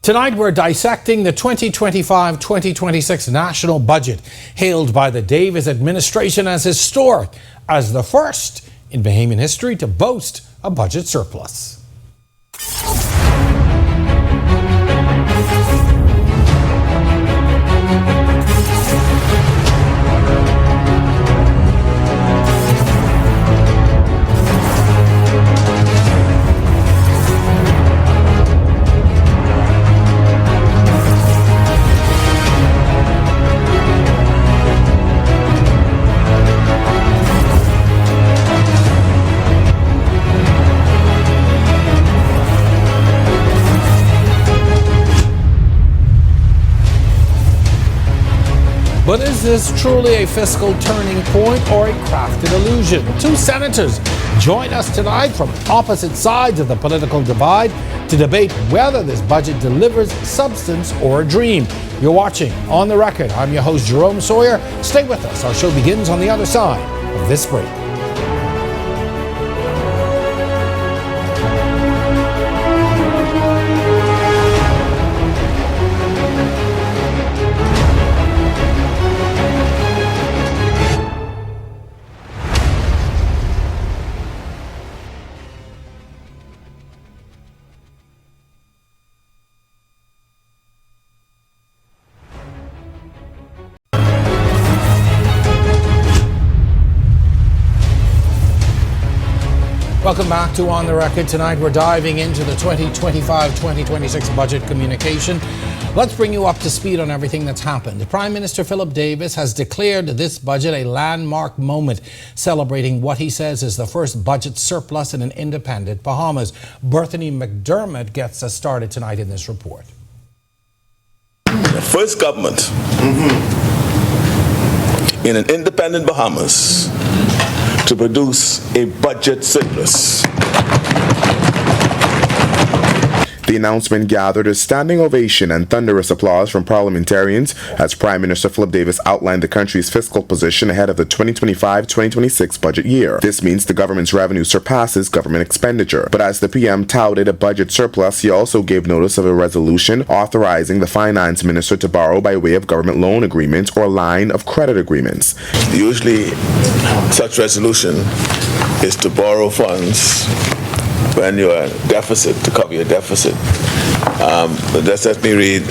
Tonight we're dissecting the 2025-2026 national budget, hailed by the Davis administration as historic, as the first in Bahamian history to boast a budget surplus. But is this truly a fiscal turning point or a crafted illusion? Two senators join us tonight from opposite sides of the political divide to debate whether this budget delivers substance or a dream. You're watching On the Record. I'm your host, Jerome Sawyer. Stay with us. Our show begins on the other side of this break. Welcome back to On the Record. Tonight we're diving into the 2025-2026 budget communication. Let's bring you up to speed on everything that's happened. Prime Minister Philip Davis has declared this budget a landmark moment, celebrating what he says is the first budget surplus in an independent Bahamas. Berthany McDermott gets us started tonight in this report. The first government in an independent Bahamas to produce a budget surplus. The announcement gathered a standing ovation and thunderous applause from parliamentarians as Prime Minister Philip Davis outlined the country's fiscal position ahead of the 2025-2026 budget year. This means the government's revenue surpasses government expenditure. But as the PM touted a budget surplus, he also gave notice of a resolution authorizing the finance minister to borrow by way of government loan agreements or line of credit agreements. Usually, such resolution is to borrow funds when you're in deficit, to cover your deficit. But just let me read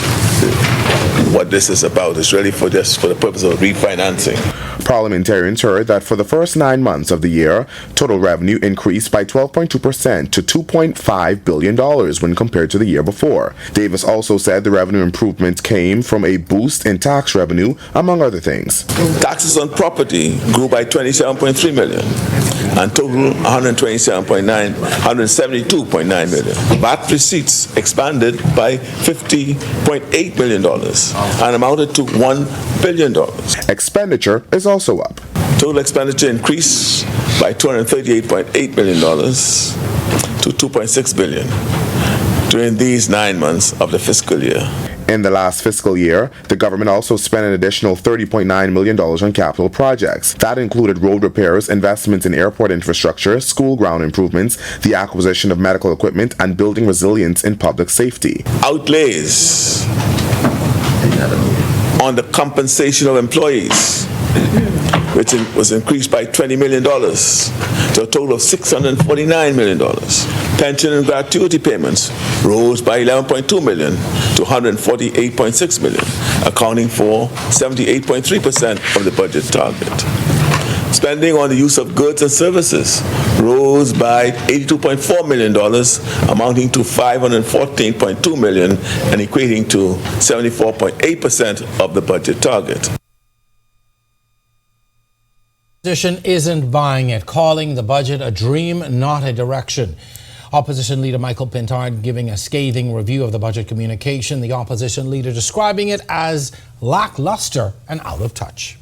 what this is about. It's really for the purpose of refinancing. Parliamentarians heard that for the first 9 months of the year, total revenue increased by 12.2% to $2.5 billion when compared to the year before. Davis also said the revenue improvement came from a boost in tax revenue, among other things. Taxes on property grew by $27.3 million and total $172.9 million. VAT receipts expanded by $50.8 million and amounted to $1 billion. Expenditure is also up. Total expenditure increased by $238.8 million to $2.6 billion during these 9 months of the fiscal year. In the last fiscal year, the government also spent an additional $30.9 million on capital projects. That included road repairs, investments in airport infrastructure, school ground improvements, the acquisition of medical equipment, and building resilience in public safety. Outlays on the compensation of employees, which was increased by $20 million to a total of $649 million. Pension and gratuity payments rose by $11.2 million to $148.6 million, accounting for 78.3% of the budget target. Spending on the use of goods and services rose by $82.4 million, amounting to $514.2 million and equating to 74.8% of the budget target. Opposition isn't buying it, calling the budget a dream, not a direction. Opposition leader Michael Pintard giving a scathing review of the budget communication. The opposition leader describing it as lackluster and out of touch.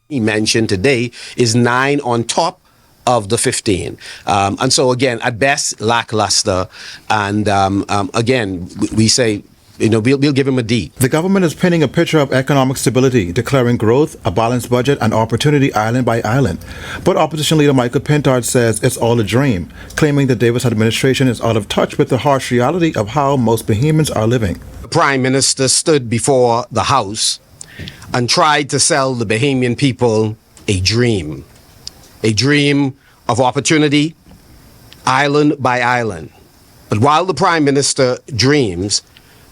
He mentioned today is 9 on top of the 15. And so again, at best, lackluster. And again, we say we'll give him a D. The government is painting a picture of economic stability, declaring growth, a balanced budget, and opportunity island by island. But opposition leader Michael Pintard says it's all a dream, claiming the Davis administration is out of touch with the harsh reality of how most Bahamians are living. The Prime Minister stood before the House and tried to sell the Bahamian people a dream of opportunity, island by island. But while the Prime Minister dreams,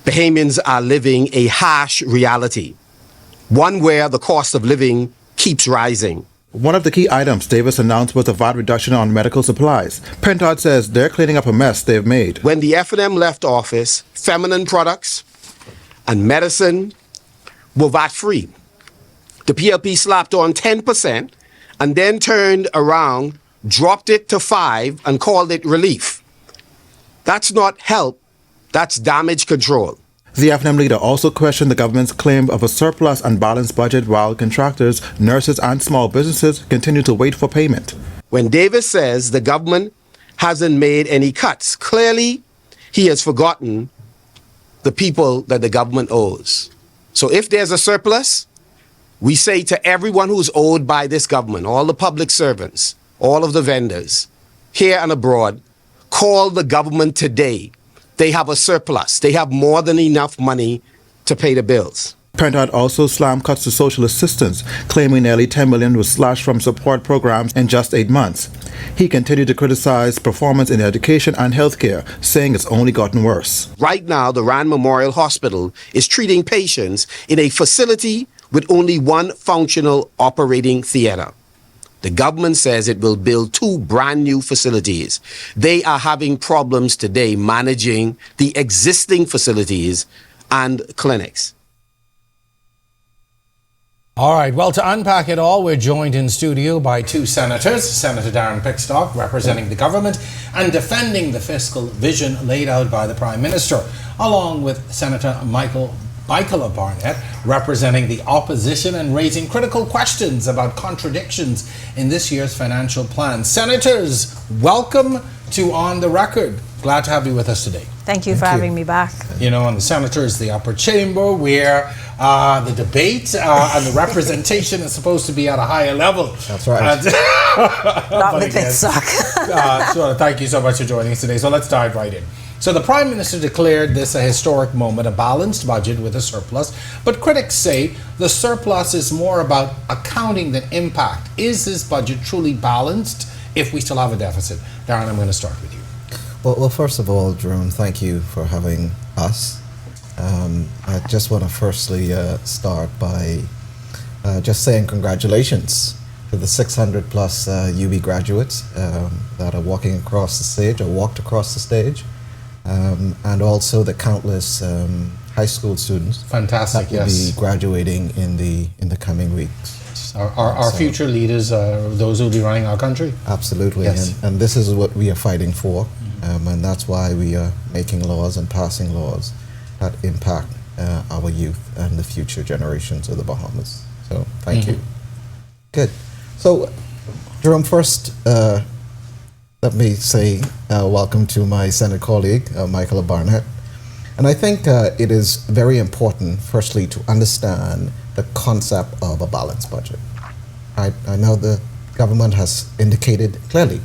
Bahamians are living a harsh reality, one where the cost of living keeps rising. One of the key items Davis announced was a VAT reduction on medical supplies. Pintard says they're cleaning up a mess they've made. When the F&M left office, feminine products and medicine were VAT-free. The PLP slapped on 10% and then turned around, dropped it to 5% and called it relief. That's not help, that's damage control. The F&M leader also questioned the government's claim of a surplus and balanced budget while contractors, nurses, and small businesses continue to wait for payment. When Davis says the government hasn't made any cuts, clearly he has forgotten the people that the government owes. So if there's a surplus, we say to everyone who's owed by this government, all the public servants, all of the vendors, here and abroad, call the government today. They have a surplus. They have more than enough money to pay the bills. Pintard also slammed cuts to social assistance, claiming nearly $10 million was slashed from support programs in just 8 months. He continued to criticize performance in education and healthcare, saying it's only gotten worse. Right now, the Rand Memorial Hospital is treating patients in a facility with only one functional operating theater. The government says it will build 2 brand new facilities. They are having problems today managing the existing facilities and clinics. All right, well, to unpack it all, we're joined in studio by 2 senators, Senator Darron Pickstock, representing the government and defending the fiscal vision laid out by the Prime Minister, along with Senator Michela Barnett, representing the opposition and raising critical questions about contradictions in this year's financial plan. Senators, welcome to On the Record. Glad to have you with us today. Thank you for having me back. You know, and the Senator is the upper chamber where the debate and the representation is supposed to be at a higher level. That's right. Not with Pickstock. So thank you so much for joining us today. So let's dive right in. So the Prime Minister declared this a historic moment, a balanced budget with a surplus. But critics say the surplus is more about accounting than impact. Is this budget truly balanced if we still have a deficit? Darron, I'm going to start with you. Well, first of all, Jerome, thank you for having us. I just want to firstly start by just saying congratulations to the 600 plus UB graduates that are walking across the stage or walked across the stage. And also the countless high school students Fantastic, that will be graduating in the coming weeks. Our future leaders, those who will be running our country. Absolutely, Yes. and this is what we are fighting for, and that's why we are making laws and passing laws that impact our youth and the future generations of the Bahamas. So thank you. Good. So, Jerome, first, let me say welcome to my Senate colleague, Michela Barnett. And I think it is very important, firstly, to understand the concept of a balanced budget. I know the government has indicated clearly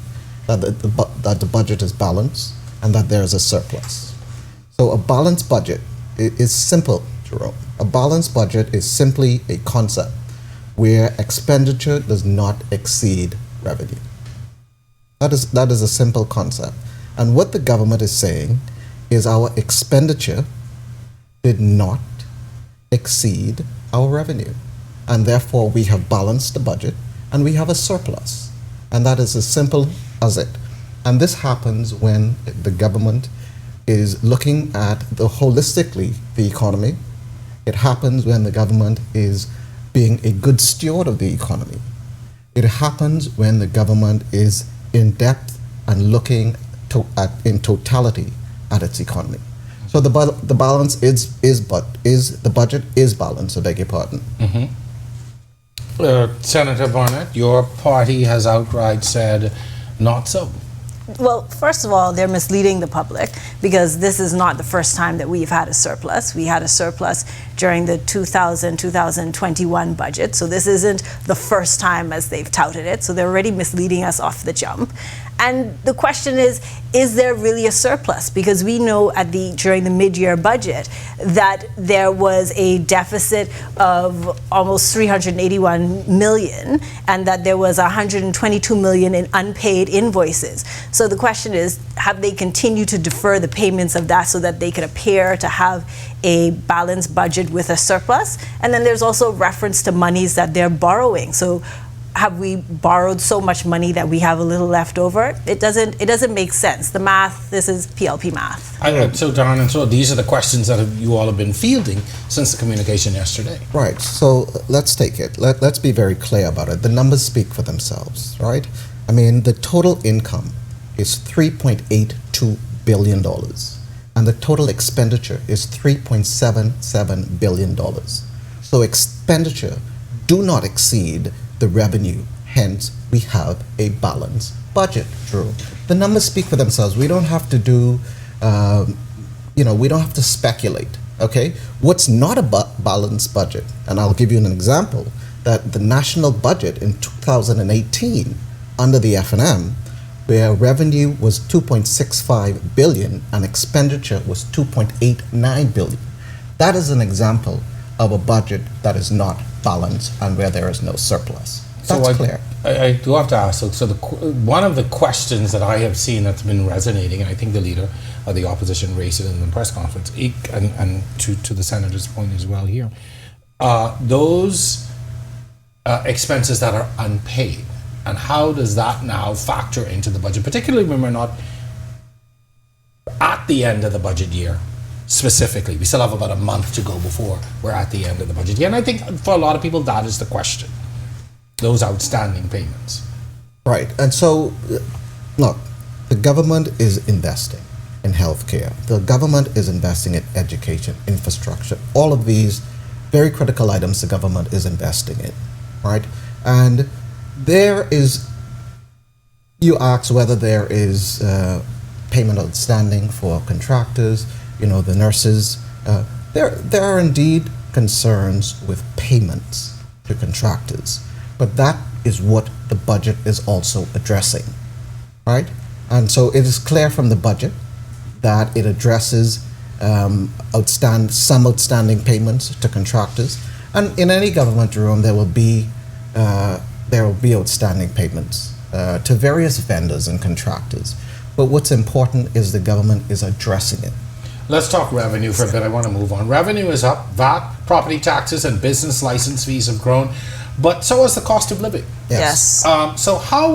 that the budget is balanced and that there is a surplus. So a balanced budget is simple, Jerome. A balanced budget is simply a concept where expenditure does not exceed revenue. That is a simple concept. And what the government is saying is our expenditure did not exceed our revenue. And therefore we have balanced the budget and we have a surplus. And that is as simple as it. And this happens when the government is looking at holistically the economy. It happens when the government is being a good steward of the economy. It happens when the government is in depth and looking in totality at its economy. So the balance the budget is balanced. I beg your pardon. Senator Barnett, your party has outright said not so. Well, first of all, they're misleading the public because this is not the first time that we've had a surplus. We had a surplus during the 2021 budget. So this isn't the first time as they've touted it. So they're already misleading us off the jump. And the question is there really a surplus? Because we know during the mid-year budget that there was a deficit of almost 381 million and that there was 122 million in unpaid invoices. So the question is, have they continued to defer the payments of that so that they could appear to have a balanced budget with a surplus? And then there's also reference to monies that they're borrowing. So have we borrowed so much money that we have a little left over? It doesn't make sense. The math, this is PLP math. So Darron, so these are the questions that you all have been fielding since the communication yesterday. Right. So let's take it. Let's be very clear about it. The numbers speak for themselves, right? I mean, the total income is $3.82 billion, and the total expenditure is $3.77 billion. So expenditure do not exceed the revenue, hence we have a balanced budget, Drew. The numbers speak for themselves. We don't have to do, we don't have to speculate, okay? What's not a balanced budget, and I'll give you an example, that the national budget in 2018 under the F&M, where revenue was 2.65 billion and expenditure was 2.89 billion. That is an example of a budget that is not balanced and where there is no surplus. That's clear. I do have to ask, so one of the questions that I have seen that's been resonating, and I think the leader of the opposition raised it in the press conference, and to the senator's point as well here, those expenses that are unpaid, and how does that now factor into the budget, particularly when we're not at the end of the budget year? Specifically, we still have about a month to go before we're at the end of the budget year. And I think for a lot of people, that is the question. Those outstanding payments. Right. And so, look, the government is investing in healthcare. The government is investing in education, infrastructure. All of these very critical items the government is investing in, right? And there is, you ask whether there is payment outstanding for contractors, the nurses. There are indeed concerns with payments to contractors, but that is what the budget is also addressing, right? And so it is clear from the budget that it addresses some outstanding payments to contractors. And in any government, Jerome, there will be outstanding payments to various vendors and contractors. But what's important is the government is addressing it. Let's talk revenue for a bit. I want to move on. Revenue is up. VAT, property taxes, and business license fees have grown, but so has the cost of living. Yes. So how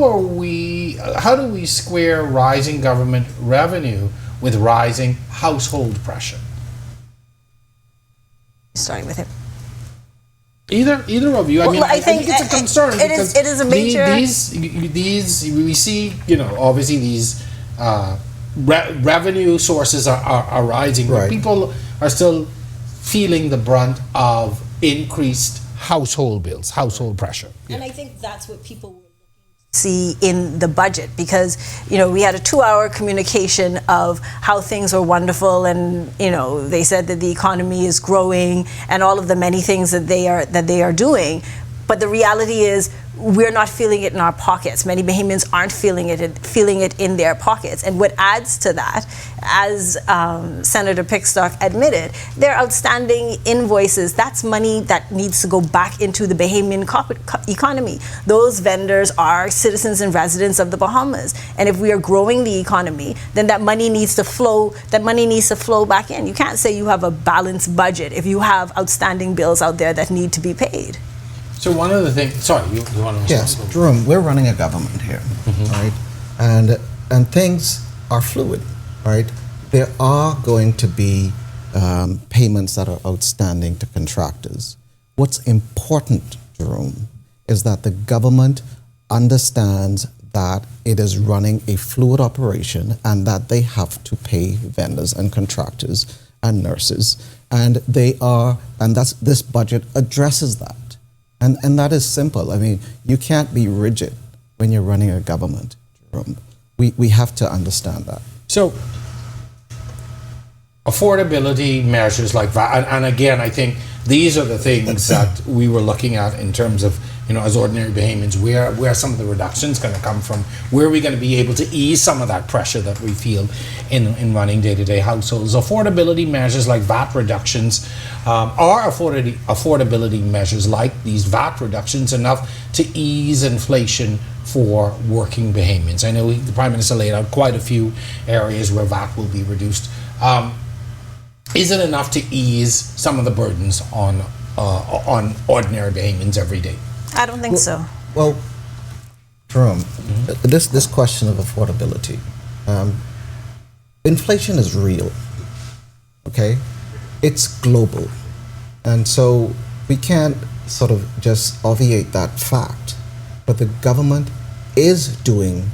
do we square rising government revenue with rising household pressure? Starting with him. Either of you. Well, I think it's a concern because it is a major. These we see. Obviously these. Revenue sources are rising, but people are still feeling the brunt of increased household bills, household pressure. And I think that's what people were looking to see in the budget, because we had a 2-hour communication of how things are wonderful, and they said that the economy is growing and all of the many things that they are doing. But the reality is, we're not feeling it in our pockets. Many Bahamians aren't feeling it in their pockets. And what adds to that, as Senator Pickstock admitted, their outstanding invoices, that's money that needs to go back into the Bahamian economy. Those vendors are citizens and residents of the Bahamas. And if we are growing the economy, then that money needs to flow back in. You can't say you have a balanced budget if you have outstanding bills out there that need to be paid. So one of the things, sorry, you want to Yes, Jerome, we're running a government here, right? And things are fluid, right? There are going to be payments that are outstanding to contractors. What's important, Jerome, is that the government understands that it is running a fluid operation and that they have to pay vendors and contractors and nurses, and this budget addresses that. And that is simple. I mean, you can't be rigid when you're running a government, Jerome. we have to understand that. So, affordability measures like that, and again, I think these are the things that we were looking at in terms of, as ordinary Bahamians, where some of the reductions going to come from, where are we going to be able to ease some of that pressure that we feel in running day-to-day households. Affordability measures like VAT reductions, are affordability measures like these VAT reductions enough to ease inflation for working Bahamians? I know the Prime Minister laid out quite a few areas where VAT will be reduced. Is it enough to ease some of the burdens on ordinary Bahamians every day? I don't think so. Well, Jerome, this question of affordability, inflation is real, okay? It's global. And so we can't sort of just obviate that fact, but the government is doing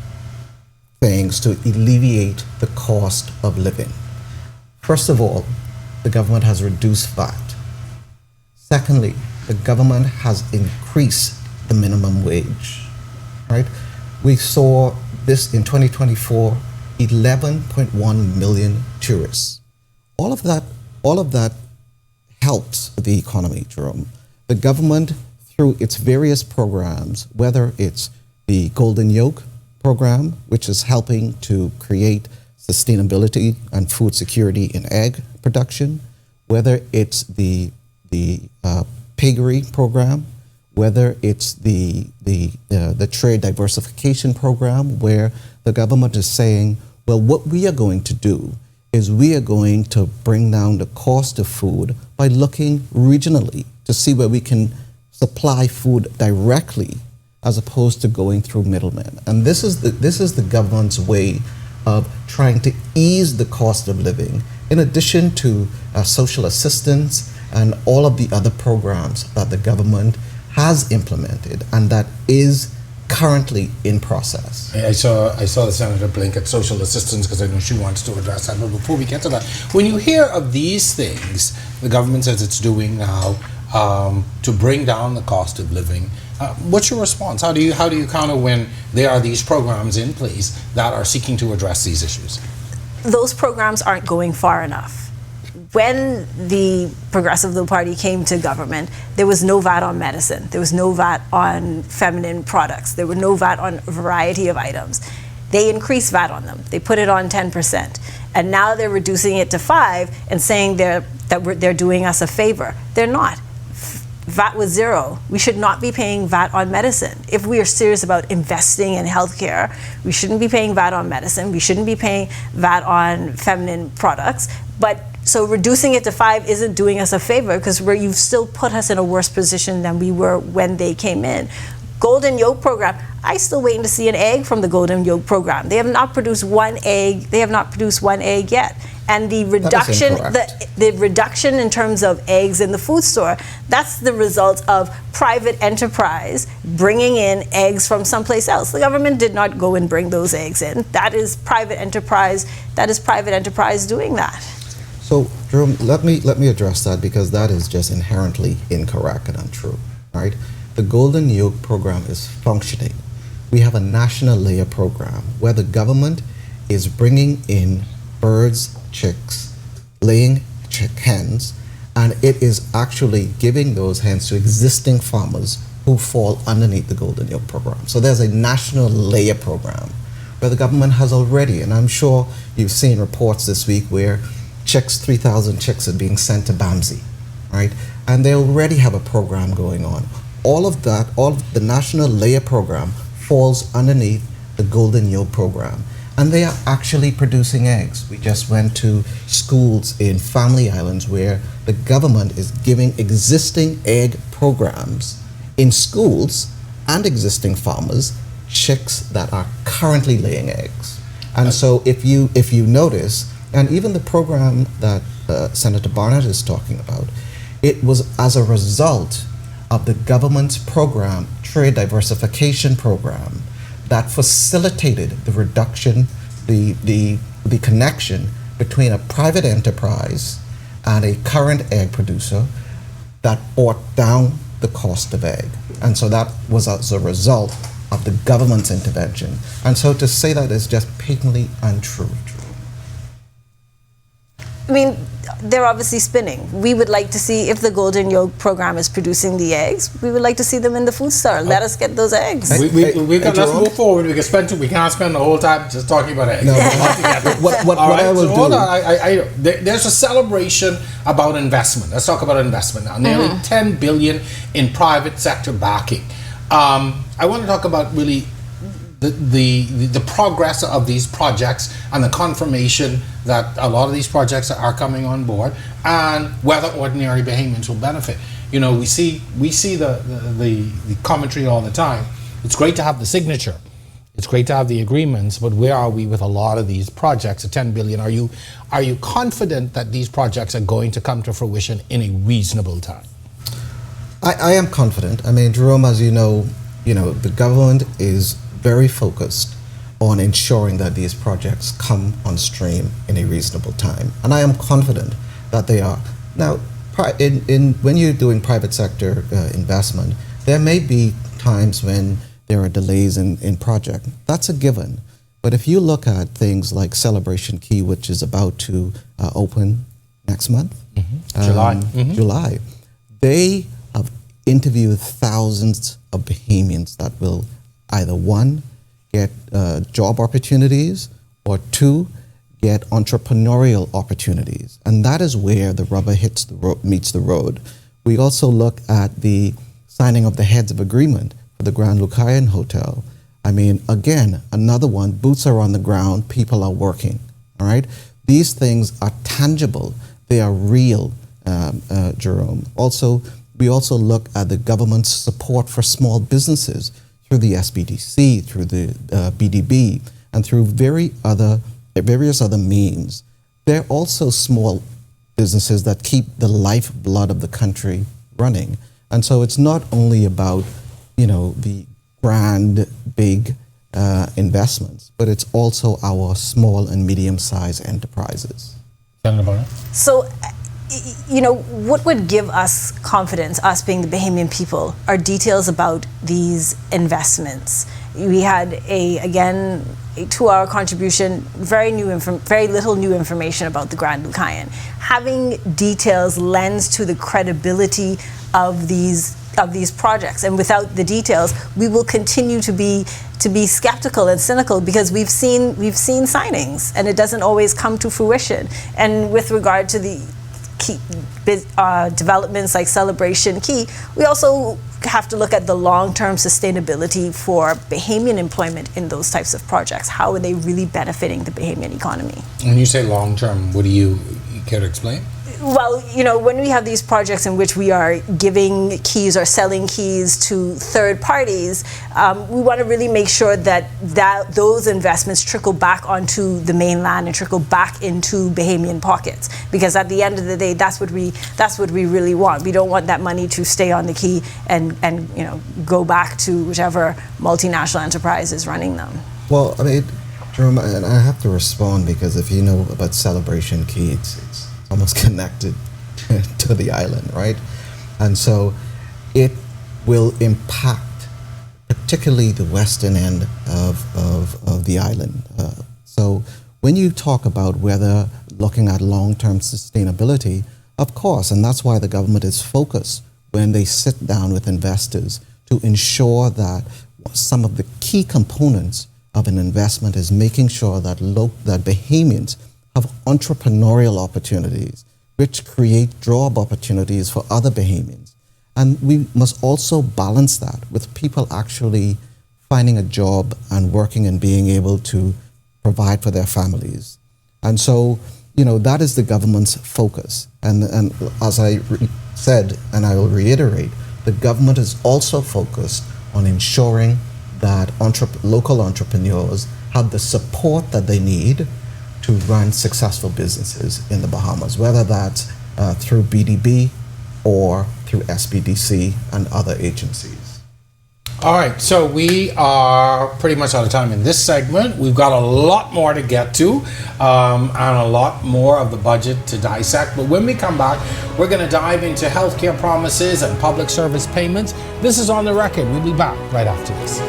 things to alleviate the cost of living. First of all, the government has reduced VAT. Secondly, the government has increased the minimum wage, right? We saw this in 2024, 11.1 million tourists. All of that helps the economy, Jerome. The government, through its various programs, whether it's the Golden Yoke program, which is helping to create sustainability and food security in egg production, whether it's the piggery program, whether it's the trade diversification program, where the government is saying, well, what we are going to do is we are going to bring down the cost of food by looking regionally to see where we can supply food directly as opposed to going through middlemen. And this is the government's way of trying to ease the cost of living, in addition to social assistance and all of the other programs that the government has implemented and that is currently in process. I saw the Senator blink at social assistance because I know she wants to address that. But before we get to that, when you hear of these things the government says it's doing now to bring down the cost of living, what's your response? How do you counter when there are these programs in place that are seeking to address these issues? Those programs aren't going far enough. When the Progressive Liberal Party came to government, there was no VAT on medicine. There was no VAT on feminine products. There were no VAT on a variety of items. They increased VAT on them. They put it on 10%. And now they're reducing it to 5% and saying they're doing us a favor. They're not. VAT was 0. We should not be paying VAT on medicine. If we are serious about investing in healthcare, we shouldn't be paying VAT on medicine. We shouldn't be paying VAT on feminine products. But so reducing it to 5 isn't doing us a favor because you've still put us in a worse position than we were when they came in. Golden Yoke program, I'm still waiting to see an egg from the Golden Yoke program. They have not produced one egg. They have not produced one egg yet. And the reduction, the reduction in terms of eggs in the food store, that's the result of private enterprise bringing in eggs from someplace else. The government did not go and bring those eggs in. That is private enterprise. That is private enterprise doing that. So, Jerome, let me address that because that is just inherently incorrect and untrue, right? The Golden Yoke program is functioning. We have a national layer program where the government is bringing in birds, chicks, laying hens, and it is actually giving those hens to existing farmers who fall underneath the Golden Yoke program. So there's a national layer program where the government has already, and I'm sure you've seen reports this week where 3,000 chicks are being sent to Bamsey, right? And they already have a program going on. All of the national layer program falls underneath the Golden Yoke program. And they are actually producing eggs. We just went to schools in Family Islands where the government is giving existing egg programs in schools and existing farmers chicks that are currently laying eggs. And so if you notice, and even the program that Senator Barnett is talking about, it was as a result of the government's program, trade diversification program, that facilitated the reduction, the connection between a private enterprise and a current egg producer that brought down the cost of egg. And so that was as a result of the government's intervention. And so to say that is just patently untrue. I mean, they're obviously spinning. We would like to see, if the Golden Yolk program is producing the eggs, we would like to see them in the food store. Let us get those eggs. Let's move forward. We can't spend the whole time just talking about eggs. No, what I will do. Hold on. There's a celebration about investment. Let's talk about investment now. Nearly $10 billion in private sector backing. I want to talk about really the progress of these projects and the confirmation that a lot of these projects are coming on board, and whether ordinary Bahamians will benefit. You know, we see the commentary all the time. It's great to have the signature, it's great to have the agreements, but where are we with a lot of these projects at $10 billion? Are you confident that these projects are going to come to fruition in a reasonable time? I am confident. I mean, Jerome, as you know, the government is very focused on ensuring that these projects come on stream in a reasonable time, and I am confident that they are. Now, when you're doing private sector investment, there may be times when there are delays in project. That's a given. But if you look at things like Celebration Key, which is about to open next month, July, they have interviewed thousands of Bahamians that will either one, get job opportunities, or two, get entrepreneurial opportunities. And that is where the rubber meets the road. We also look at the signing of the heads of agreement for the Grand Lucayan Hotel. I mean, again, another one, boots are on the ground, people are working, all right? These things are tangible, they are real, Jerome. Also, we also look at the government's support for small businesses through the SBDC, through the BDB, and through various other means. They're also small businesses that keep the lifeblood of the country running. And so it's not only about, the grand, big investments, but it's also our small and medium-sized enterprises. So, what would give us confidence, us being the Bahamian people, are details about these investments. We had a 2-hour contribution, very little new information about the Grand Lucayan. Having details lends to the credibility of these projects, and without the details, we will continue to be skeptical and cynical, because we've seen signings and it doesn't always come to fruition. And with regard to the key developments like Celebration Key, we also have to look at the long-term sustainability for Bahamian employment in those types of projects. How are they really benefiting the Bahamian economy? When you say long-term, what do you care to explain? Well, when we have these projects in which we are giving keys or selling keys to third parties, we want to really make sure that those investments trickle back onto the mainland and trickle back into Bahamian pockets. Because at the end of the day, that's what we really want. We don't want that money to stay on the key and go back to whichever multinational enterprise is running them. Well, I mean, Jerome, and I have to respond, because if you know about Celebration Key, it's almost connected to the island, right? And so it will impact particularly the western end of the island. So when you talk about whether looking at long-term sustainability, of course, and that's why the government is focused when they sit down with investors to ensure that some of the key components of an investment is making sure that that Bahamians have entrepreneurial opportunities, which create job opportunities for other Bahamians. And we must also balance that with people actually finding a job and working and being able to provide for their families. And so, that is the government's focus. And as I said, and I will reiterate, the government is also focused on ensuring that local entrepreneurs have the support that they need to run successful businesses in the Bahamas, whether that's through BDB or through SBDC and other agencies. All right, so we are pretty much out of time in this segment. We've got a lot more to get to and a lot more of the budget to dissect. But when we come back, we're going to dive into healthcare promises and public service payments. This is On the Record. We'll be back right after this.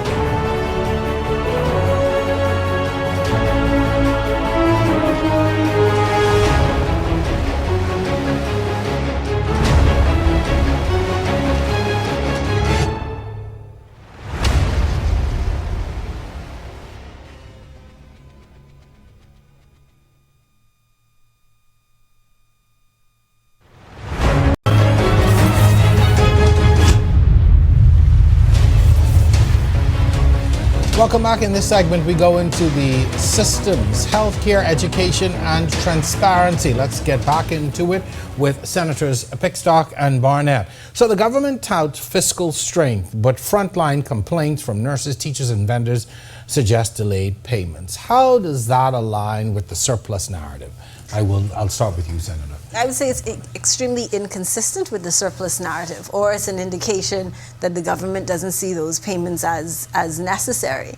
Welcome back. In this segment, we go into the systems, healthcare, education, and transparency. Let's get back into it with Senators Pickstock and Barnett. So the government touts fiscal strength, but frontline complaints from nurses, teachers, and vendors suggest delayed payments. How does that align with the surplus narrative? I'll start with you, Senator. I would say it's extremely inconsistent with the surplus narrative, or it's an indication that the government doesn't see those payments as necessary.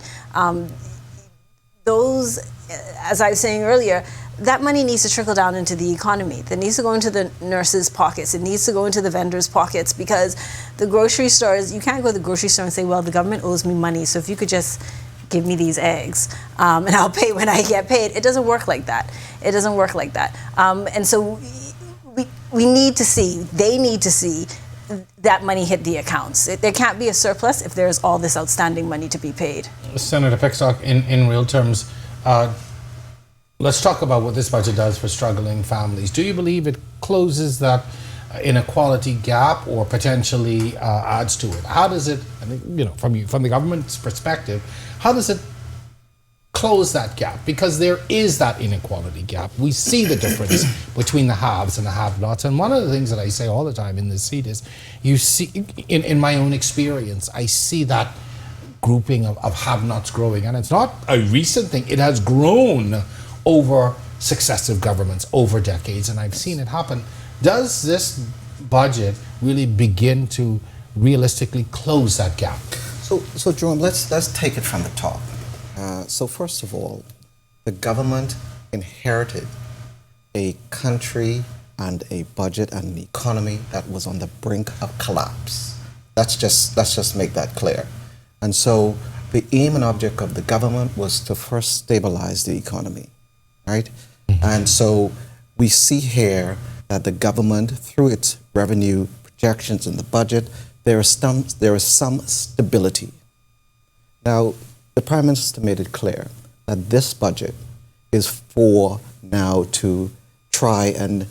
Those, as I was saying earlier, that money needs to trickle down into the economy. That needs to go into the nurses' pockets. It needs to go into the vendors' pockets, because the grocery stores, you can't go to the grocery store and say, well, the government owes me money, so if you could just give me these eggs and I'll pay when I get paid. It doesn't work like that. It doesn't work like that. And so we need to see, they need to see that money hit the accounts. There can't be a surplus if there's all this outstanding money to be paid. Senator Pickstock, in real terms, let's talk about what this budget does for struggling families. Do you believe it closes that inequality gap, or potentially adds to it? How does it, from the government's perspective, how does it close that gap? Because there is that inequality gap. We see the difference between the haves and the have-nots. And one of the things that I say all the time in this seat is, you see, in my own experience, I see that grouping of have-nots growing. And it's not a recent thing. It has grown over successive governments, over decades, and I've seen it happen. Does this budget really begin to realistically close that gap? So Jerome, let's take it from the top. So first of all, the government inherited a country and a budget and an economy that was on the brink of collapse. Let's just make that clear. And so the aim and object of the government was to first stabilize the economy, right? Mm-hmm. And so we see here that the government, through its revenue projections in the budget, there is some stability. Now, the Prime Minister made it clear that this budget is for now to try and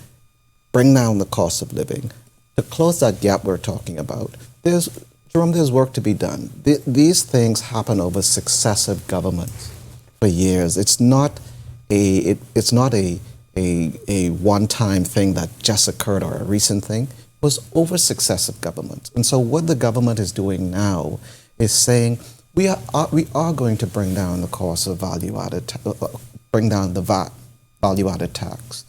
bring down the cost of living, to close that gap we're talking about. Jerome, there's work to be done. These things happen over successive governments for years. It's not a one-time thing that just occurred, or a recent thing. It was over successive governments. And so what the government is doing now is saying, we are going to bring down the cost of bring down the VAT, value-added tax.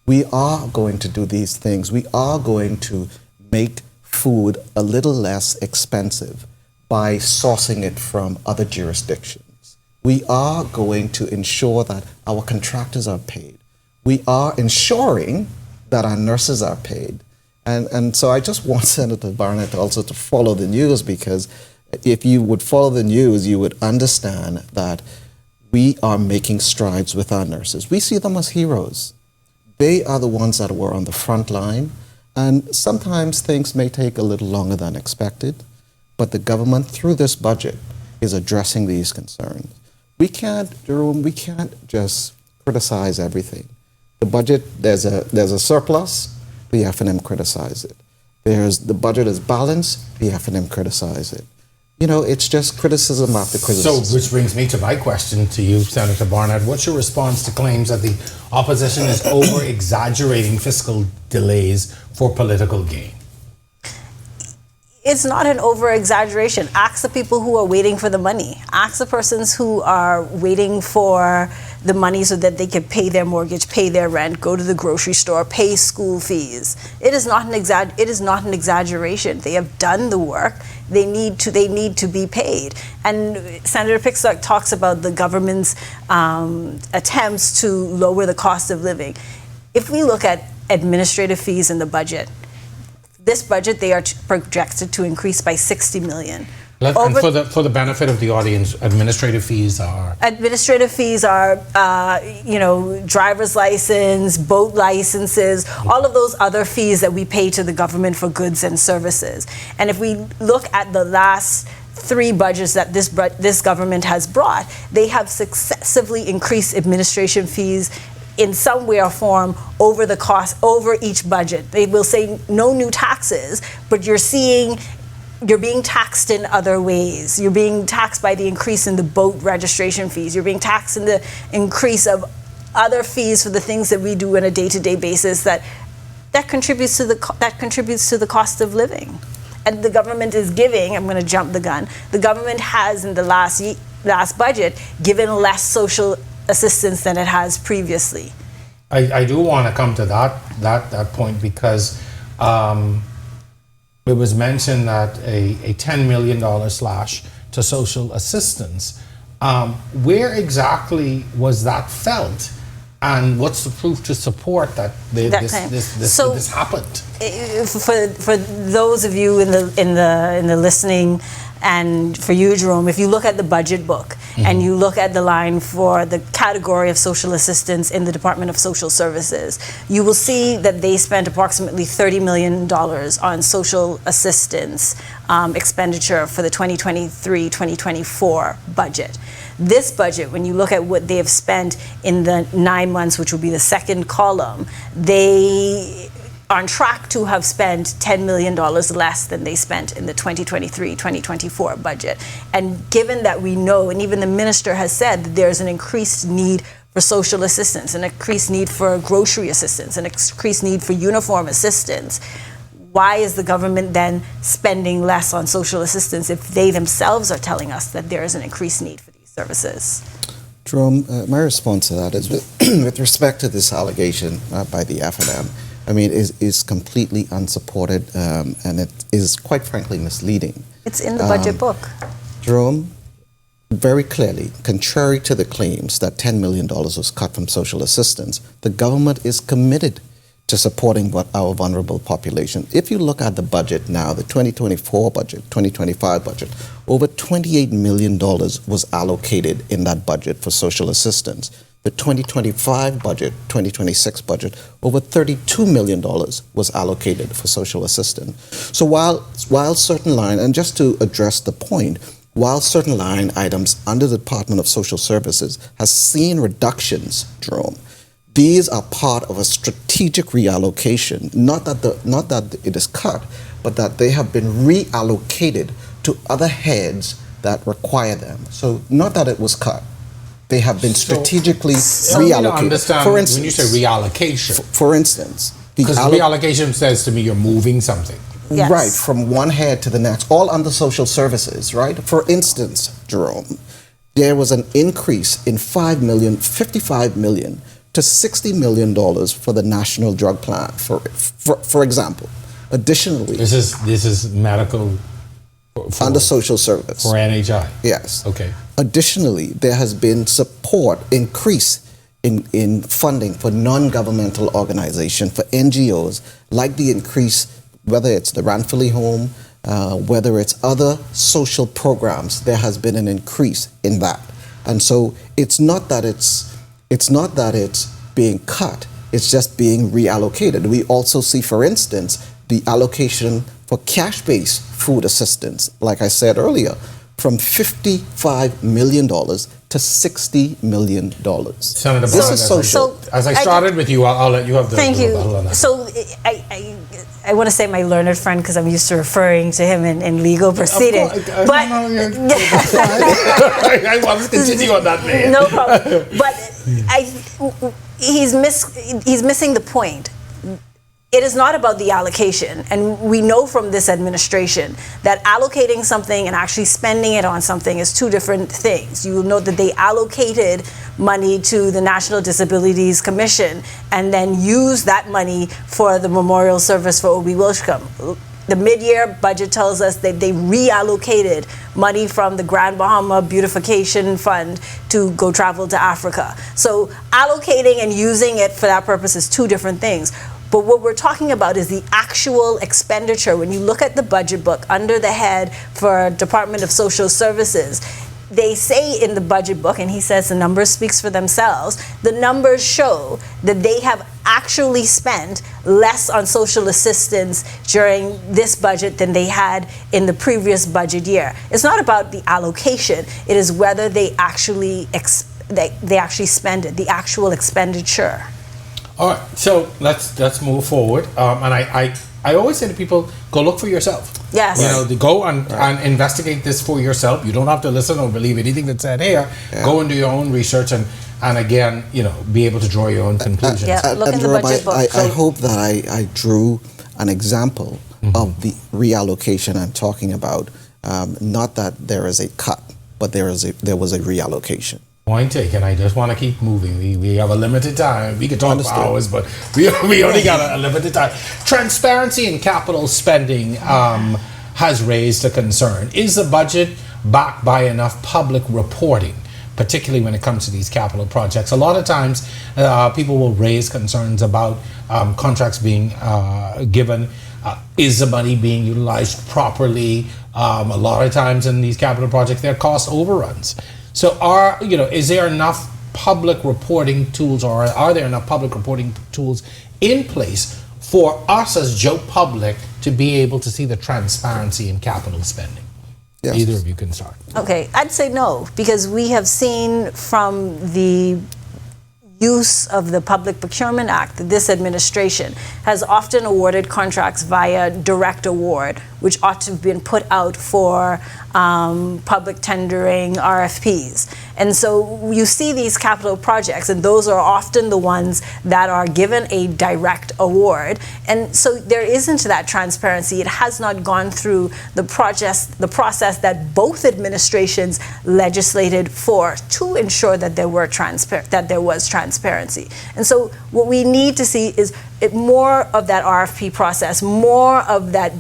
We are going to do these things. We are going to make food a little less expensive by sourcing it from other jurisdictions. We are going to ensure that our contractors are paid. We are ensuring that our nurses are paid. And so I just want Senator Barnett also to follow the news, because if you would follow the news, you would understand that we are making strides with our nurses. We see them as heroes. They are the ones that were on the front line, and sometimes things may take a little longer than expected, but the government, through this budget, is addressing these concerns. We can't, Jerome, just criticize everything. The budget, there's a surplus, the F&M criticize it. The budget is balanced, the F&M criticize it. It's just criticism after criticism. So, which brings me to my question to you, Senator Barnett. What's your response to claims that the opposition is over-exaggerating fiscal delays for political gain? It's not an over-exaggeration. Ask the people who are waiting for the money. Ask the persons who are waiting for the money so that they can pay their mortgage, pay their rent, go to the grocery store, pay school fees. It is not an exaggeration. They have done the work. They need to be paid. And Senator Pickstock talks about the government's attempts to lower the cost of living. If we look at administrative fees in the budget, this budget, they are projected to increase by $60 million. And for the benefit of the audience, administrative fees are? Administrative fees are, driver's license, boat licenses, all of those other fees that we pay to the government for goods and services. And if we look at the last 3 budgets that this government has brought, they have successively increased administration fees in some way or form over each budget. They will say no new taxes, but you're seeing you're being taxed in other ways. You're being taxed by the increase in the boat registration fees. You're being taxed in the increase of other fees for the things that we do on a day-to-day basis that contributes to the cost of living. And the government is giving, I'm going to jump the gun, the government has in the last budget given less social assistance than it has previously. I do want to come to that point because it was mentioned that a $10 million slash to social assistance. Where exactly was that felt, and what's the proof to support that this happened? For those of you in the listening, and for you, Jerome, if you look at the budget book and you look at the line for the category of social assistance in the Department of Social Services, you will see that they spent approximately $30 million on social assistance expenditure for the 2023-2024 budget. This budget, when you look at what they have spent in the 9 months, which will be the second column, they on track to have spent $10 million less than they spent in the 2023-2024 budget. And given that we know, and even the minister has said, that there's an increased need for social assistance, an increased need for grocery assistance, an increased need for uniform assistance, why is the government then spending less on social assistance if they themselves are telling us that there is an increased need for these services? Jerome, my response to that is with respect to this allegation by the FNM, I mean, is completely unsupported, and it is quite frankly misleading. It's in the budget book. Jerome, very clearly, contrary to the claims that $10 million was cut from social assistance, the government is committed to supporting our vulnerable population. If you look at the budget now, the 2024 budget, 2025 budget, over $28 million was allocated in that budget for social assistance. The 2025 budget, 2026 budget, over $32 million was allocated for social assistance. So while certain line, and just to address the point, while certain line items under the Department of Social Services has seen reductions, Jerome, these are part of a strategic reallocation, not that it is cut, but that they have been reallocated to other heads that require them. So not that it was cut. They have been strategically reallocated. For instance, when you say reallocation, for instance, because reallocation says to me you're moving something. Yes. Right, from one head to the next, all under social services, right? For instance, Jerome, there was an increase in $55 million to $60 million for the National Drug Plan, for example. Additionally, this is medical under social service for NHI. Yes. Okay. Additionally, there has been increase in funding for non-governmental organizations, for NGOs, like the increase, whether it's the Ranfilly Home, whether it's other social programs, there has been an increase in that. And so it's not that it's being cut, it's just being reallocated. We also see, for instance, the allocation for cash-based food assistance, like I said earlier, from $55 million to $60 million. Senator This Barnett, is social. As I started with you, I'll let you have the Thank you. on that. So I want to say my learned friend because I'm used to referring to him in legal proceedings. I want to continue on that vein. No problem. But he's missing the point. It is not about the allocation, and we know from this administration that allocating something and actually spending it on something is two different things. You will note that they allocated money to the National Disabilities Commission and then used that money for the memorial service for Obi Wilshcombe. The mid-year budget tells us that they reallocated money from the Grand Bahama Beautification Fund to go travel to Africa. So allocating and using it for that purpose is two different things. But what we're talking about is the actual expenditure. When you look at the budget book under the head for Department of Social Services, they say in the budget book, and he says the numbers speaks for themselves, the numbers show that they have actually spent less on social assistance during this budget than they had in the previous budget year. It's not about the allocation, it is whether they actually spend it, the actual expenditure. All right, so let's move forward. And I I always say to people, go look for yourself. Yes. You know, go and investigate this for yourself. You don't have to listen or believe anything that's said here. Yeah. Go and do your own research and again, you know, be able to draw your own conclusions. Look in the Jerome, budget book. I hope that I drew an example of the reallocation I'm talking about. Not that there is a cut, but there was a reallocation. Point taken. I just want to keep moving. We have a limited time. We could talk for Understood. hours, but we only got a limited time. Transparency in capital spending has raised a concern. Is the budget backed by enough public reporting, particularly when it comes to these capital projects? A lot of times, people will raise concerns about contracts being given. Is the money being utilized properly? A lot of times in these capital projects, there are cost overruns. So is there enough public reporting tools, or are there enough public reporting tools in place for us as Joe public to be able to see the transparency in capital spending? Yes. Either of you can start. Okay, I'd say no, because we have seen from the use of the Public Procurement Act that this administration has often awarded contracts via direct award, which ought to have been put out for public tendering RFPs. And so you see these capital projects, and those are often the ones that are given a direct award. And so there isn't that transparency. It has not gone through the process that both administrations legislated for to ensure that there was transparency. And so what we need to see is more of that RFP process, more of that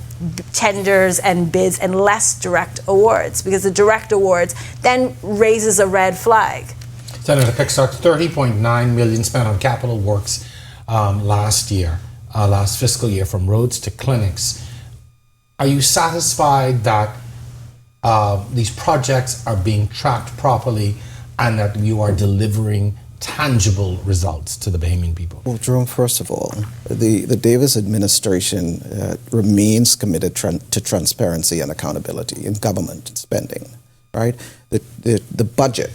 tenders and bids, and less direct awards, because the direct awards then raises a red flag. Senator Pickstock, $30.9 million spent on capital works last fiscal year, from roads to clinics. Are you satisfied that these projects are being tracked properly and that you are delivering tangible results to the Bahamian people? Well, Jerome, first of all, the Davis administration remains committed to transparency and accountability in government spending, right? The budget,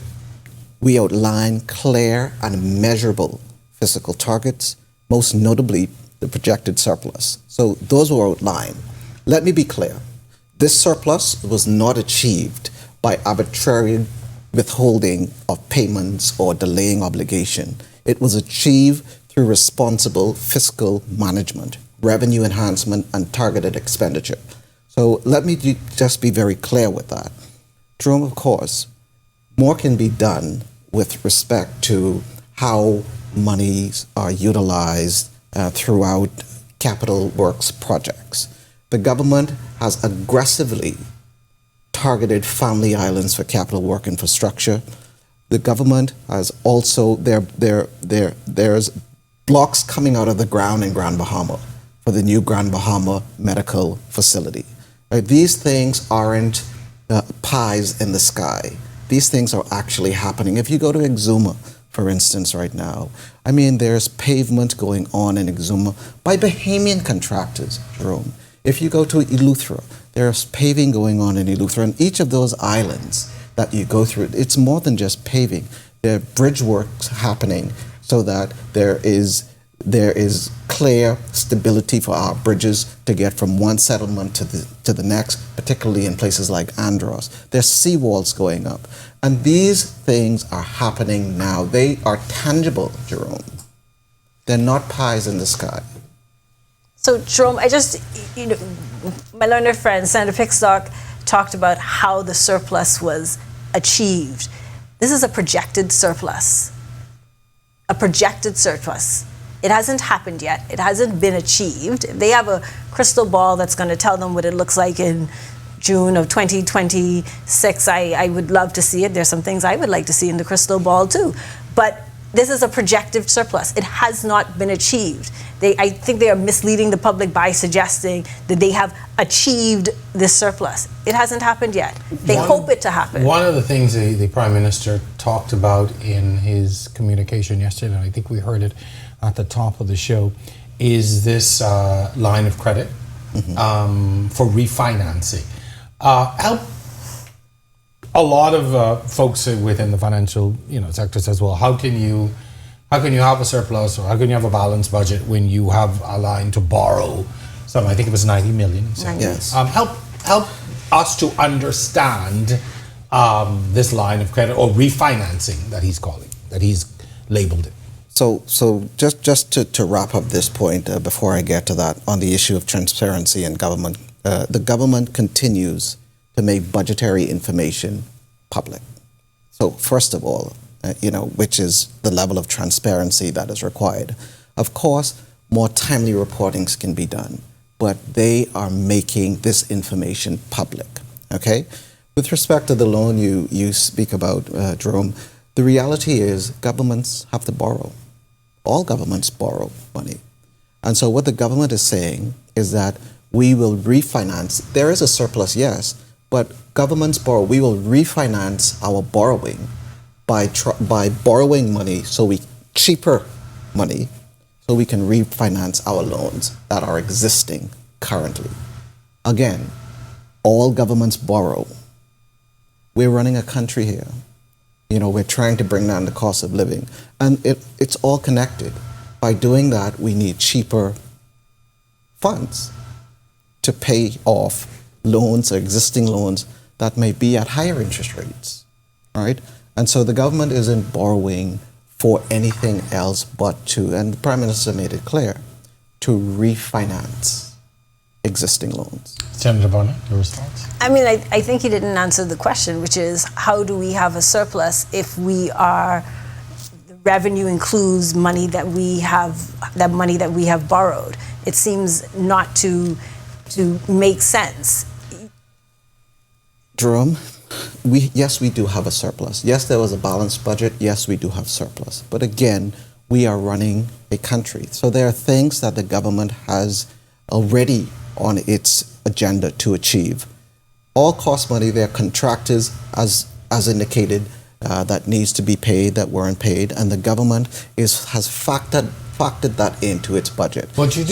we outline clear and measurable fiscal targets, most notably the projected surplus. So those were outlined. Let me be clear. This surplus was not achieved by arbitrary withholding of payments or delaying obligation. It was achieved through responsible fiscal management, revenue enhancement, and targeted expenditure. So let me just be very clear with that. Jerome, of course, more can be done with respect to how monies are utilized throughout capital works projects. The government has aggressively targeted family islands for capital work infrastructure. The government has also, there's blocks coming out of the ground in Grand Bahama for the new Grand Bahama Medical Facility. Right? These things aren't pies in the sky. These things are actually happening. If you go to Exuma, for instance, right now, I mean, there's pavement going on in Exuma by Bahamian contractors, Jerome. If you go to Eleuthera, there's paving going on in Eleuthera, and each of those islands that you go through, it's more than just paving. There are bridge works happening so that there is clear stability for our bridges to get from one settlement to the next, particularly in places like Andros. There's seawalls going up. And these things are happening now. They are tangible, Jerome. They're not pies in the sky. So, Jerome, my learned friend, Senator Pickstock, talked about how the surplus was achieved. This is a projected surplus. A projected surplus. It hasn't happened yet. It hasn't been achieved. They have a crystal ball that's going to tell them what it looks like in June of 2026. I would love to see it. There's some things I would like to see in the crystal ball too. But this is a projected surplus. It has not been achieved. I think they are misleading the public by suggesting that they have achieved this surplus. It hasn't happened yet. They hope it to happen. One of the things the Prime Minister talked about in his communication yesterday, and I think we heard it at the top of the show, is this line of credit for refinancing. Help a lot of folks within the financial sector says, well, how can you have a surplus, or how can you have a balanced budget when you have a line to borrow So I think it was 90 million. So, Yes. help us to understand this line of credit or refinancing that he's calling, that he's labeled it. So just to wrap up this point before I get to that on the issue of transparency and government, the government continues to make budgetary information public. So first of all, which is the level of transparency that is required. Of course, more timely reportings can be done, but they are making this information public. Okay, with respect to the loan you speak about, Jerome, the reality is governments have to borrow. All governments borrow money. And so what the government is saying is that we will refinance. There is a surplus, yes, but governments borrow. We will refinance our borrowing by borrowing money, cheaper money, so we can refinance our loans that are existing currently. Again, all governments borrow. We're running a country here. We're trying to bring down the cost of living. And it's all connected. By doing that, we need cheaper funds to pay off loans or existing loans that may be at higher interest rates, right? And so the government isn't borrowing for anything else but and the Prime Minister made it clear, to refinance existing loans. Senator Barnett, your response? I mean, I think he didn't answer the question, which is how do we have a surplus if the revenue includes money that we have borrowed? It seems not to make sense. Jerome, yes, we do have a surplus. Yes, there was a balanced budget. Yes, we do have surplus. But again, we are running a country. So there are things that the government has already on its agenda to achieve. All cost money, there are contractors, as indicated, that needs to be paid, that weren't paid, and the government has factored that into its budget. But you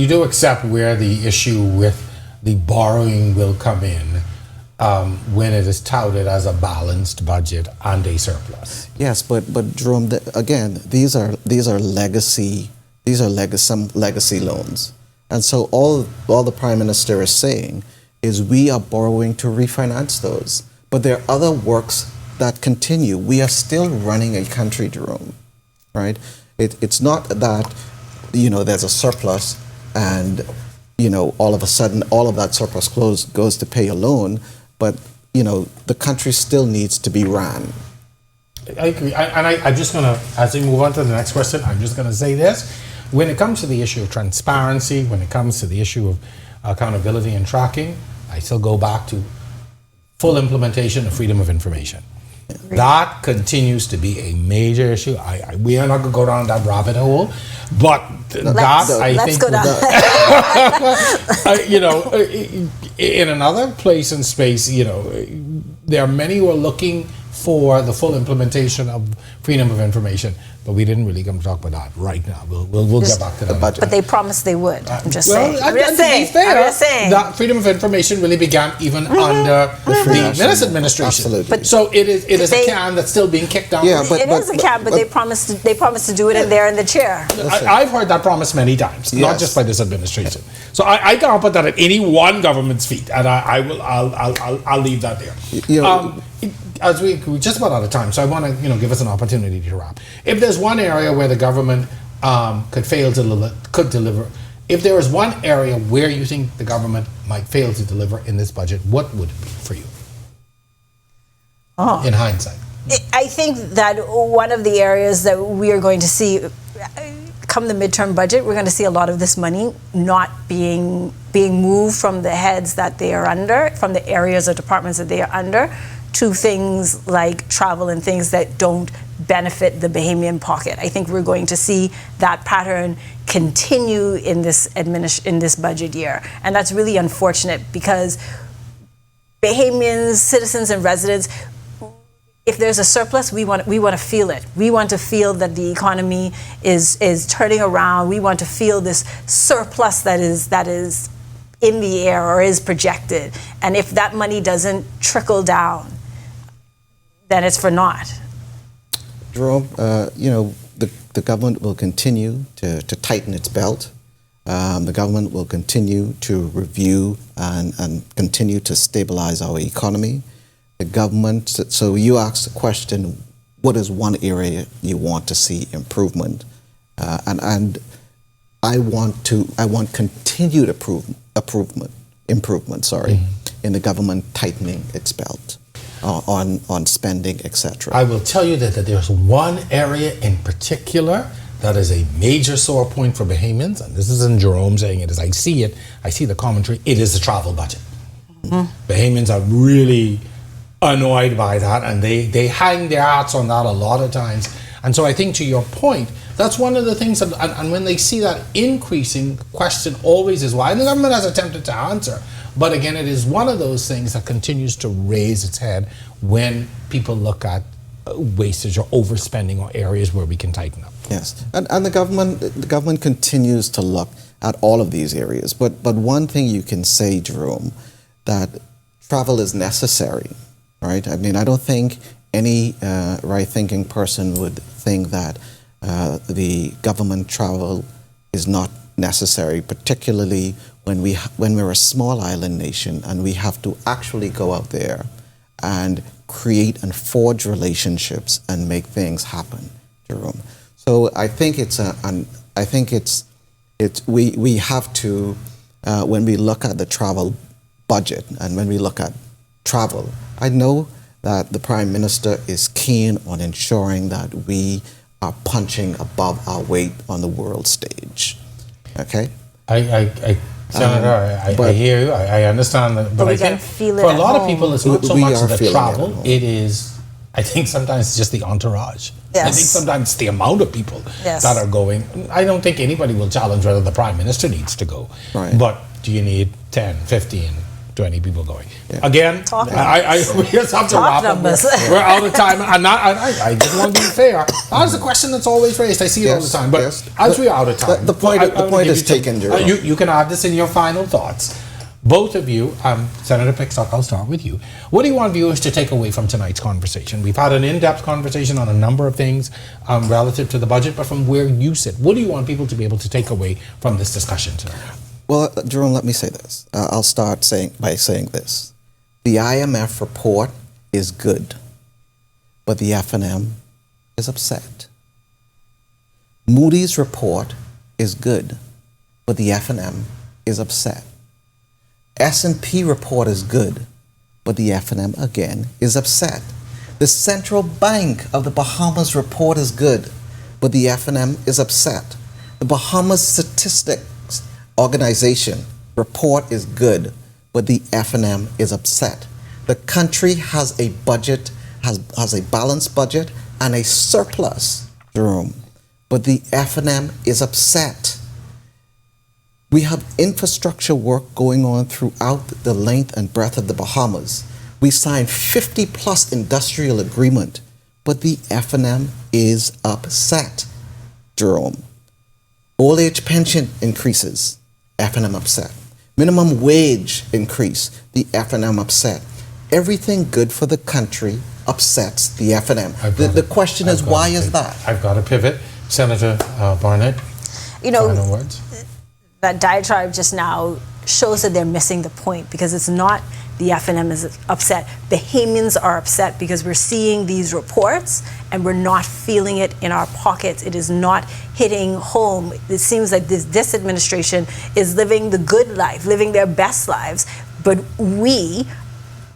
do accept where the issue with the borrowing will come in when it is touted as a balanced budget and a surplus. Yes, but Jerome, again, these are legacy loans. And so all the Prime Minister is saying is we are borrowing to refinance those. But there are other works that continue. We are still running a country, Jerome, right? It's not that, there's a surplus and, all of a sudden all of that surplus goes to pay a loan, but, the country still needs to be ran. I agree. I'm just going to, as we move on to the next question, I'm just going to say this. When it comes to the issue of transparency, when it comes to the issue of accountability and tracking, I still go back to full implementation of freedom of information. That continues to be a major issue. We are not going to go down that rabbit hole, but let's go down. In another place and space, there are many who are looking for the full implementation of freedom of information, but we didn't really come to talk about that right now. We'll get back to that. But they promised they would. I'm just saying. I'm just saying. That freedom of information really began even under the Minnis administration. Absolutely. But so it is a can that's still being kicked down. Yeah, it is a can, but they promised to do it, and they're in the chair. I've heard that promise many times, not just by this administration. So I can't put that at any one government's feet, and I'll leave that there. As we're just about out of time, so I want to give us an opportunity to wrap. If there's one area where the government could deliver, if there is one area where you think the government might fail to deliver in this budget, what would it be for you? In hindsight, I think that one of the areas that we are going to see come the midterm budget, we're going to see a lot of this money not being moved from the heads that they are under, from the areas or departments that they are under, to things like travel and things that don't benefit the Bahamian pocket. I think we're going to see that pattern continue in this budget year, and that's really unfortunate because Bahamians, citizens, and residents, if there's a surplus, we want to feel it. We want to feel that the economy is turning around. We want to feel this surplus that is in the air or is projected. And if that money doesn't trickle down, then it's for naught. Jerome, the government will continue to tighten its belt. The government will continue to review and continue to stabilize our economy. The government, so you asked the question, what is one area you want to see improvement? And I want continued improvement, in the government tightening its belt on spending, etc. I will tell you that there's one area in particular that is a major sore point for Bahamians, and this isn't Jerome saying it, as I see the commentary, it is the travel budget. Bahamians are really annoyed by that, and they hang their hats on that a lot of times. And so I think, to your point, that's one of the things that, and when they see that increasing, the question always is why, and the government has attempted to answer, but again, it is one of those things that continues to raise its head when people look at wastage or overspending or areas where we can tighten up. Yes, and the government continues to look at all of these areas, but one thing you can say, Jerome, that travel is necessary, right? I mean, I don't think any right-thinking person would think that the government travel is not necessary, particularly when we're a small island nation and we have to actually go out there and create and forge relationships and make things happen, Jerome. So I think we have to, when we look at the travel budget and when we look at travel, I know that the Prime Minister is keen on ensuring that we are punching above our weight on the world stage. Okay? Senator, I hear you. I understand that, but I think for a lot of people, it's not so much the travel. It is, I think sometimes it's just the entourage. Yes. I think sometimes it's the amount of people that are going. I don't think anybody will challenge whether the Prime Minister needs to go. Right. But do you need 10, 15, 20 people going? Yeah. Again, we just have to wrap up. We're out of time. I just want to be fair. That's the question that's always raised. I see it all the time. But as we are out of time, the point is taken, Jerome. You can add this in your final thoughts. Both of you, Senator Pickstock, I'll start with you. What do you want viewers to take away from tonight's conversation? We've had an in-depth conversation on a number of things relative to the budget, but from where you sit, what do you want people to be able to take away from this discussion tonight? Well, Jerome, let me say this. I'll start by saying this. The IMF report is good, but the FNM is upset. Moody's report is good, but the FNM is upset. S&P report is good, but the FNM again is upset. The Central Bank of the Bahamas report is good, but the FNM is upset. The Bahamas Statistics Organization report is good, but the FNM is upset. The country has a budget, has a balanced budget and a surplus, Jerome, but the FNM is upset. We have infrastructure work going on throughout the length and breadth of the Bahamas. We signed 50 plus industrial agreement, but the FNM is upset, Jerome. Old age pension increases, FNM upset. Minimum wage increase, the FNM upset. Everything good for the country upsets the FNM. The question is, why is that? I've got to pivot. Senator Barnett, final words. That diatribe just now shows that they're missing the point, because it's not the FNM is upset. Bahamians are upset because we're seeing these reports and we're not feeling it in our pockets. It is not hitting home. It seems like this administration is living the good life, living their best lives, but we,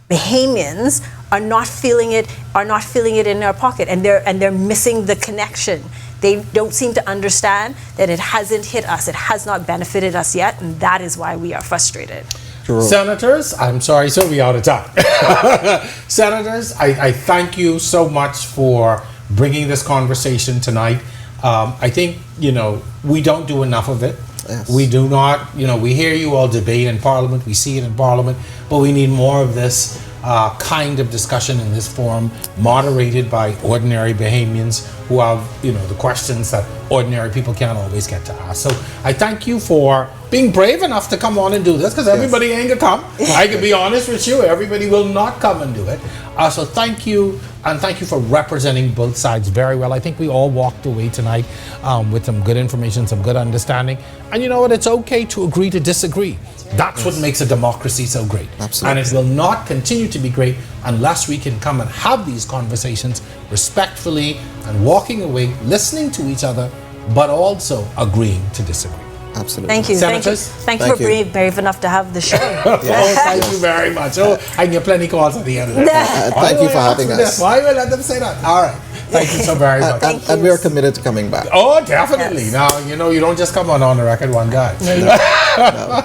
Bahamians, are not feeling it in our pocket, and they're missing the connection. They don't seem to understand that it hasn't hit us. It has not benefited us yet, and that is why we are frustrated. Jerome. Senators, I'm sorry, so we're out of time. Senators, I thank you so much for bringing this conversation tonight. I think, we don't do enough of it. Yes. We do not, we hear you all debate in Parliament, we see it in Parliament, but we need more of this kind of discussion in this forum, moderated by ordinary Bahamians who have, the questions that ordinary people can't always get to ask. So I thank you for being brave enough to come on and do this, because everybody ain't gonna come. I can be honest with you, everybody will not come and do it. So thank you, and thank you for representing both sides very well. I think we all walked away tonight with some good information, some good understanding. And you know what? It's okay to agree to disagree. That's what makes a democracy so great. Absolutely. And it will not continue to be great unless we can come and have these conversations respectfully and walking away, listening to each other, but also agreeing to disagree. Absolutely. Thank you. Senators? Thank you for being brave enough to have the show. Oh, thank you very much. Oh, I can get plenty calls at the end of that. Thank you for having us. Why will I let them say that? All right. Thank you so very much. And we're committed to coming back. Oh, definitely. Yes. Now, you don't just come on the record one guy.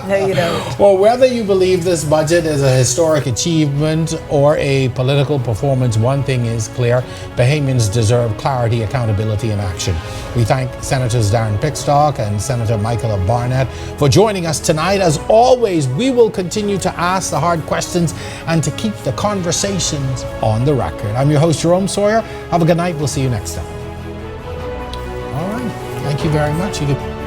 No, you don't. Well, whether you believe this budget is a historic achievement or a political performance, one thing is clear: Bahamians deserve clarity, accountability, and action. We thank Senators Darron Pickstock and Senator Michela Barnett for joining us tonight. As always, we will continue to ask the hard questions and to keep the conversations on the record. I'm your host, Jerome Sawyer. Have a good night. We'll see you next time. All right. Thank you very much. You can